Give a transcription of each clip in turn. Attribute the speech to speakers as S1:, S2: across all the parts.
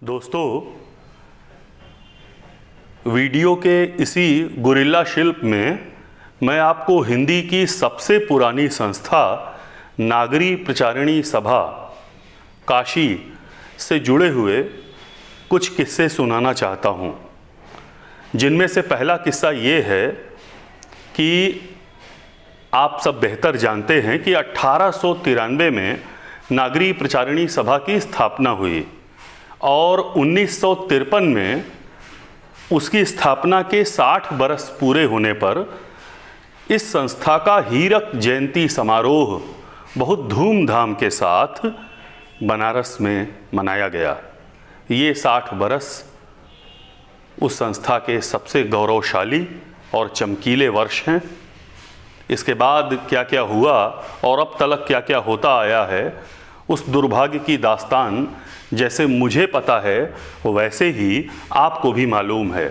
S1: दोस्तों, वीडियो के इसी गुरिल्ला शिल्प में मैं आपको हिंदी की सबसे पुरानी संस्था नागरी प्रचारिणी सभा काशी से जुड़े हुए कुछ किस्से सुनाना चाहता हूँ, जिनमें से पहला किस्सा ये है कि आप सब बेहतर जानते हैं कि 1893 में नागरी प्रचारिणी सभा की स्थापना हुई और 1953 में उसकी स्थापना के 60 बरस पूरे होने पर इस संस्था का हीरक जयंती समारोह बहुत धूमधाम के साथ बनारस में मनाया गया। ये 60 बरस उस संस्था के सबसे गौरवशाली और चमकीले वर्ष हैं। इसके बाद क्या क्या हुआ और अब तक क्या क्या होता आया है, उस दुर्भाग्य की दास्तान जैसे मुझे पता है वैसे ही आपको भी मालूम है।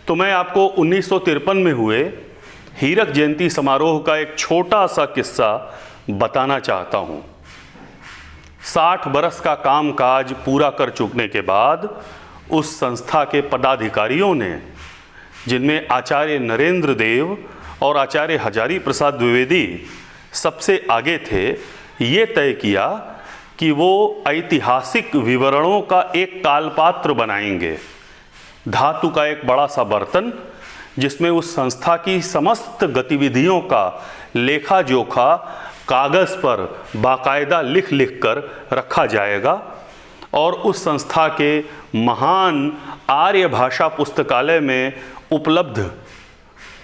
S1: तो मैं आपको 1953 में हुए हीरक जयंती समारोह का एक छोटा सा किस्सा बताना चाहता हूँ। 60 बरस का कामकाज पूरा कर चुकने के बाद उस संस्था के पदाधिकारियों ने, जिनमें आचार्य नरेंद्र देव और आचार्य हजारी प्रसाद द्विवेदी सबसे आगे थे, ये तय किया कि वो ऐतिहासिक विवरणों का एक कालपात्र बनाएंगे। धातु का एक बड़ा सा बर्तन जिसमें उस संस्था की समस्त गतिविधियों का लेखा जोखा कागज़ पर बाकायदा लिख लिख कर रखा जाएगा और उस संस्था के महान आर्य भाषा पुस्तकालय में उपलब्ध,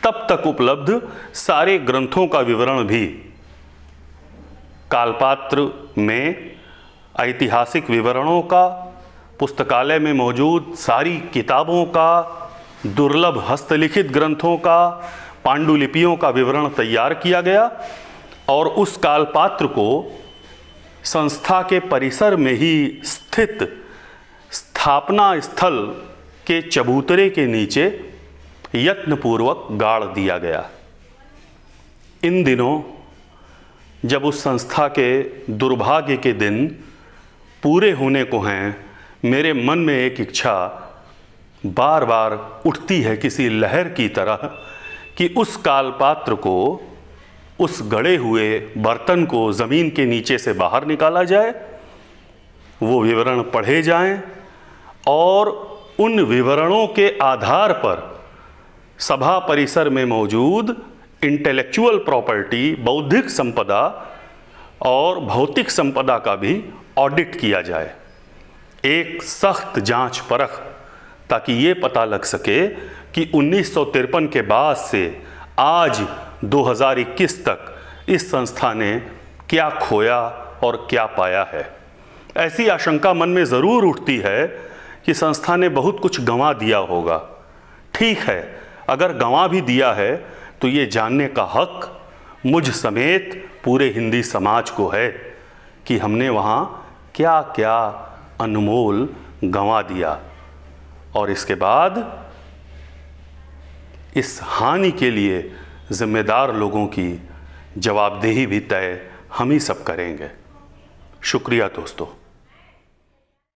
S1: तब तक उपलब्ध सारे ग्रंथों का विवरण भी कालपात्र में, ऐतिहासिक विवरणों का, पुस्तकालय में मौजूद सारी किताबों का, दुर्लभ हस्तलिखित ग्रंथों का, पांडुलिपियों का विवरण तैयार किया गया और उस कालपात्र को संस्था के परिसर में ही स्थित स्थापना स्थल के चबूतरे के नीचे यत्नपूर्वक गाड़ दिया गया। इन दिनों जब उस संस्था के दुर्भाग्य के दिन पूरे होने को हैं, मेरे मन में एक इच्छा बार बार उठती है किसी लहर की तरह कि उस कालपात्र को, उस गड़े हुए बर्तन को ज़मीन के नीचे से बाहर निकाला जाए, वो विवरण पढ़े जाएं और उन विवरणों के आधार पर सभा परिसर में मौजूद इंटेलेक्चुअल प्रॉपर्टी, बौद्धिक संपदा और भौतिक संपदा का भी ऑडिट किया जाए। एक सख्त जांच परख, ताकि ये पता लग सके कि 1953 के बाद से आज 2021 तक इस संस्था ने क्या खोया और क्या पाया है। ऐसी आशंका मन में ज़रूर उठती है कि संस्था ने बहुत कुछ गंवा दिया होगा। ठीक है, अगर गंवा भी दिया है तो ये जानने का हक मुझ समेत पूरे हिंदी समाज को है कि हमने वहाँ क्या क्या अनमोल गंवा दिया और इसके बाद इस हानि के लिए जिम्मेदार लोगों की जवाबदेही भी तय हम ही सब करेंगे। शुक्रिया दोस्तों।